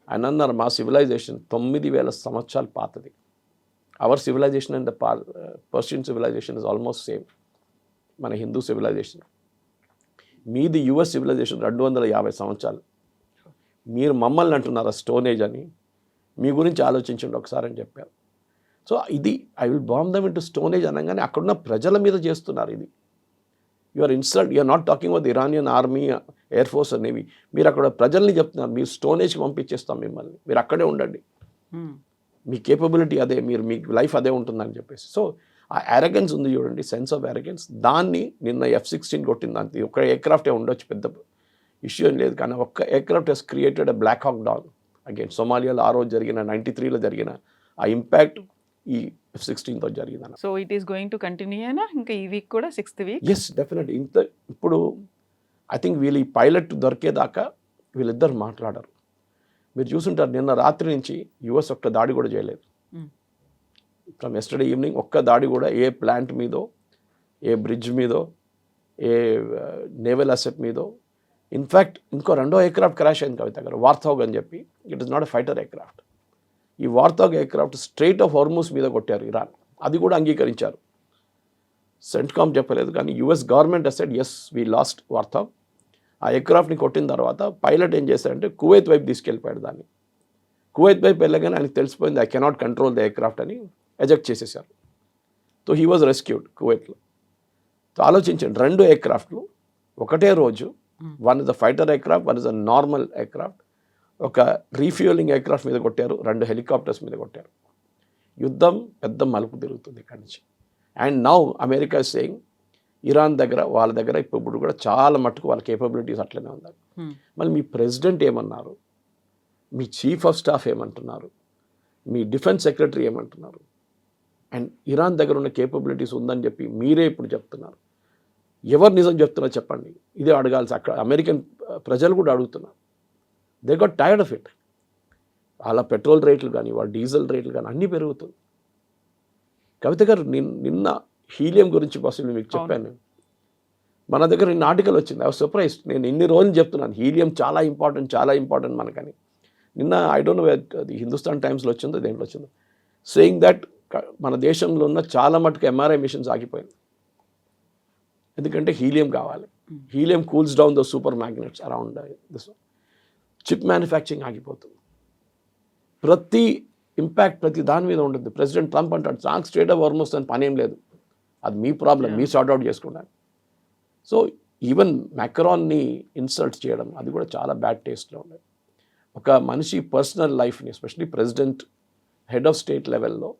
ఆయన అన్నారు మా సివిలైజేషన్ 9,000 సంవత్సరాలు పాతది. Our civilization and the Persian civilization is almost same, మన హిందూ సివిలైజేషన్. మీది US సివిలైజేషన్ 250 సంవత్సరాలు. మీరు మమ్మల్ని అంటున్నారా స్టోన్ ఏజ్ అని? మీ గురించి ఆలోచించండి ఒకసారి అని చెప్పారు. సో ఇది I will bomb them into stone age అనగానే అక్కడున్న ప్రజల మీద చేస్తున్నారు ఇది. You are insult, you are not talking with Iranian army, air force navy. మీరు అక్కడ ప్రజల్ని చెప్తున్నారు మీరు స్టోన్ ఏజ్కి పంపించేస్తాం మిమ్మల్ని, మీరు అక్కడే ఉండండి, మీ కేపబిలిటీ అదే, మీరు మీ లైఫ్ అదే ఉంటుందని చెప్పేసి. సో ఆ అరగెన్స్ ఉంది చూడండి, సెన్స్ ఆఫ్ అరగెన్స్, దాన్ని నిన్న F-16 కొట్టింది. అంతే, ఒక ఎయిర్క్రాఫ్టే ఉండొచ్చు, పెద్ద ఇష్యూ ఏం లేదు. కానీ ఒక్క aircraft has created a black hawk down again. సోమాలియాలో ఆ రోజు జరిగిన 93లో జరిగిన ఆ ఇంపాక్ట్ ఈ F-16తో జరిగిందన్న. So it is going to continue అయినా ఇంకా ఈ వీక్ కూడా 6th వీక్? Yes definite. ఇప్పుడు ఐ థింక్ వీళ్ళు ఈ పైలట్ దొరికేదాకా వీళ్ళిద్దరు మాట్లాడరు. మీరు చూసుంటారు నిన్న రాత్రి నుంచి US ఒక్క దాడి కూడా చేయలేదు. ఫ్రమ్ ఎస్టర్డే ఈవినింగ్ ఒక్క దాడి కూడా ఏ ప్లాంట్ మీదో, ఏ బ్రిడ్జ్ మీదో, ఏ నేవల్ అసెట్ మీదో. ఇన్ఫ్యాక్ట్ ఇంకో రెండో ఎయిర్క్రాఫ్ట్ క్రాష్ అయింది కవిత గారు, వార్థాగ్ అని చెప్పి. It is not a fighter aircraft. ఈ వార్థాగ్ ఎయిర్క్రాఫ్ట్ స్ట్రైట్ ఆఫ్ హార్మూజ్ మీద కొట్టారు ఇరాన్. అది కూడా అంగీకరించారు. సెంట్కామ్ చెప్పలేదు కానీ US government said yes we lost Warthog. ఆ ఎయిర్క్రాఫ్ట్ని కొట్టిన తర్వాత పైలట్ ఏం చేశారంటే కువైత్ వైపు తీసుకెళ్ళిపోయాడు దాన్ని. కువైత్ వైపు వెళ్ళగానే ఆయనకు తెలిసిపోయింది I cannot control the aircraft అని ఎజెక్ట్ చేసేసారు. సో హీ వాజ్ రెస్క్యూడ్ కువైట్లో. సో ఆలోచించండి, రెండు ఎయిర్క్రాఫ్ట్లు ఒకటే రోజు, one is a fighter aircraft, one is a normal aircraft. ఒక రీఫ్యూయలింగ్ ఎయిర్క్రాఫ్ట్ మీద కొట్టారు, రెండు హెలికాప్టర్స్ మీద కొట్టారు. యుద్ధం పెద్ద మలుపు తిరుగుతుంది ఇక్కడి నుంచి. And now America is saying Iran దగ్గర, వాళ్ళ దగ్గర ఇప్పుడు కూడా చాలా మట్టుకు వాళ్ళ కేపబిలిటీస్ అట్లనే ఉన్నారు. మళ్ళీ మీ ప్రెసిడెంట్ ఏమన్నారు, మీ చీఫ్ ఆఫ్ స్టాఫ్ ఏమంటున్నారు, మీ డిఫెన్స్ సెక్రటరీ ఏమంటున్నారు, అండ్ ఇరాన్ దగ్గర ఉన్న కేపబిలిటీస్ ఉందని చెప్పి మీరే ఇప్పుడు చెప్తున్నారు. ఎవరు నిజం చెప్తున్నారు చెప్పండి, ఇదే అడగాల్సి. అక్కడ అమెరికన్ ప్రజలు కూడా అడుగుతున్నారు. They got tired of it. వాళ్ళ పెట్రోల్ రేట్లు కానీ, వాళ్ళ డీజిల్ రేట్లు కానీ అన్నీ పెరుగుతుంది. కవిత గారు నిన్న హీలియం గురించి అసలు మీకు చెప్పాను. మన దగ్గర నిన్న ఆర్టికల్ వచ్చింది. I was surprised. నేను ఇన్ని రోజులు చెప్తున్నాను హీలియం చాలా ఇంపార్టెంట్ మనకని. నిన్న ఐ డోంట్ నో అది హిందుస్థాన్ టైమ్స్లో వచ్చిందో దేంట్లో వచ్చిందో, సేయింగ్ దట్ మన దేశంలో ఉన్న చాలా మటుకు MRI మిషన్స్ ఆగిపోయింది. ఎందుకంటే హీలియం కావాలి. Helium cools down the super magnets around this. Chip manufacturing ఆగిపోతుంది. ప్రతి ఇంపాక్ట్ ప్రతి దాని మీద ఉంటుంది. ప్రెసిడెంట్ ట్రంప్ అంటాడు నాకు స్ట్రేట్ ఆఫ్ హార్మూజ్ అని పనేం లేదు, అది మీ ప్రాబ్లం, మీ సార్ట్అవుట్ చేసుకున్నారు. సో ఈవెన్ మ్యాక్రాన్ని ఇన్సల్ట్ చేయడం అది కూడా చాలా బ్యాడ్ టేస్ట్లో ఉండేది. ఒక మనిషి పర్సనల్ లైఫ్ని, especially president, head of state లెవెల్లో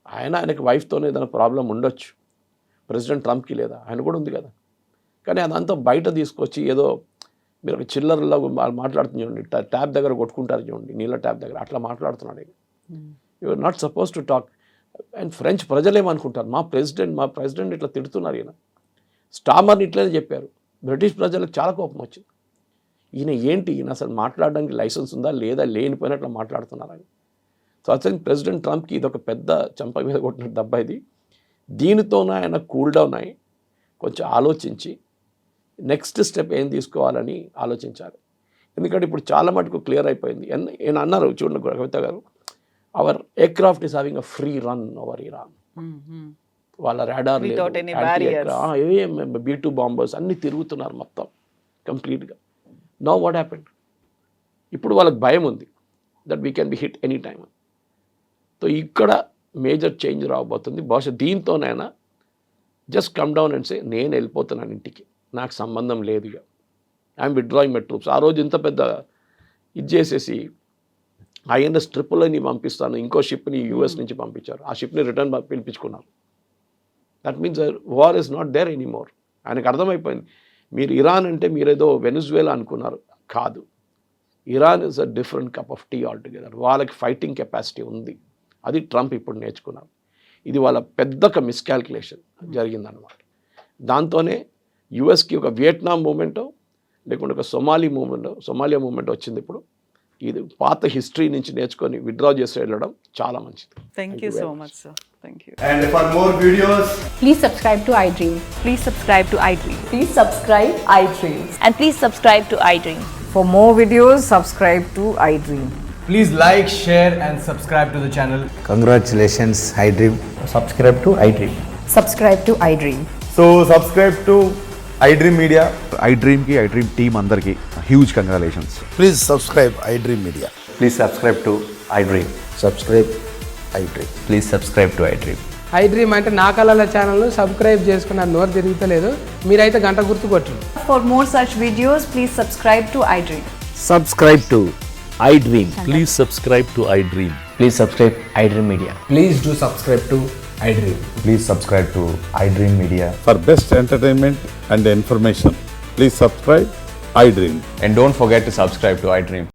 ఆయనకి వైఫ్తోనే ఏదైనా ప్రాబ్లం ఉండొచ్చు. ప్రెసిడెంట్ ట్రంప్కి లేదా, ఆయన కూడా ఉంది కదా. కానీ అదంతా బయట తీసుకొచ్చి ఏదో మీరు ఒక చిల్లరలో మాట్లాడుతుంది చూడండి, ట్యాప్ దగ్గర కొట్టుకుంటారు చూడండి, నీళ్ళ ట్యాప్ దగ్గర, అట్లా మాట్లాడుతున్నాడు. You are not suppose to talk. And French ప్రజలేమనుకుంటారు, మా ప్రెసిడెంట్ ఇట్లా తిడుతున్నారు, ఈయన స్టామర్ని ఇట్లనే చెప్పారు. బ్రిటిష్ ప్రజలకు చాలా కోపం వచ్చింది. ఈయన అసలు మాట్లాడడానికి లైసెన్స్ ఉందా లేదా, లేనిపోయినట్లు మాట్లాడుతున్నారని. సో అసలు ప్రెసిడెంట్ ట్రంప్కి ఇది ఒక పెద్ద చంప మీద కొట్టిన దెబ్బ ఇది. దీనితోనే ఆయన కూల్ డౌన్ అయ్యి కొంచెం ఆలోచించి నెక్స్ట్ స్టెప్ ఏం తీసుకోవాలని ఆలోచించాలి. ఎందుకంటే ఇప్పుడు చాలా మటుకు క్లియర్ అయిపోయింది. ఆయన అన్నారు చూడండి కవిత గారు, our aircraft is having a free run over Iran. వాళ్ళ రాడార్ B-2 బాంబర్స్ అన్నీ తిరుగుతున్నారు మొత్తం కంప్లీట్గా. నౌ వాట్ హ్యాపెండ్, ఇప్పుడు వాళ్ళకి భయం ఉంది that we can be hit any time. So ఇక్కడ మేజర్ చేంజ్ రాబోతుంది. బహుశా దీంతోనైనా just come down and say నేను వెళ్ళిపోతున్నాను ఇంటికి, నాకు సంబంధం లేదు, ఇక ఐఎమ్ విత్డ్రాయింగ్ మై ట్రూప్స్. ఆ రోజు ఇంత పెద్ద ఇది చేసేసి INS ట్రిపుల్ని పంపిస్తాను, ఇంకో షిప్ని US నుంచి పంపించారు, ఆ షిప్ని రిటర్న్ పిలిపించుకున్నారు. That means war is not there anymore. ఆయనకు అర్థమైపోయింది. మీరు ఇరాన్ అంటే మీరేదో వెనిజువేలా అనుకున్నారు, కాదు. Iran is a different cup of tea altogether. వాళ్ళకి ఫైటింగ్ కెపాసిటీ ఉంది, అది ట్రంప్ ఇప్పుడు నేర్చుకున్నారు. ఇది వాళ్ళ పెద్ద ఒక మిస్కాల్కులేషన్ జరిగిందనమాట. దాంతోనే యుఎస్కి ఒక వియట్నాం మూమెంటో లేకుంటే ఒక సొమాలియా మూమెంట్ వచ్చింది. ఇప్పుడు ఇది పాత హిస్టరీ నుంచి నేర్చుకొని విత్డ్రా చేసి వెళ్ళడం చాలా మంచిది. Thank you so much sir. Thank you. And for more videos, please subscribe to iDream. Please subscribe to iDream. Please subscribe iDream. And please subscribe to iDream. For more videos, subscribe to iDream. please like, share and subscribe to the channel. Congratulations, iDream. Subscribe to iDream. Subscribe to iDream. So subscribe to iDream Media. IDream team అందరికీ huge congratulations. Please subscribe iDream Media. Please subscribe to iDream. Subscribe iDream. Please subscribe to iDream. iDream అంటే నా కళల ఛానల్ను subscribe చేసుకున్న నోరు తిరుగుతలేదు, మీరైతే గంట గుర్తు కొట్టండి. For more such videos, please subscribe to iDream. Subscribe to iDream. Please subscribe to iDream. Please subscribe iDream Media. Please do subscribe to iDream. Please subscribe to I dream media. For best entertainment and information, please subscribe iDream. And don't forget to subscribe to I dream.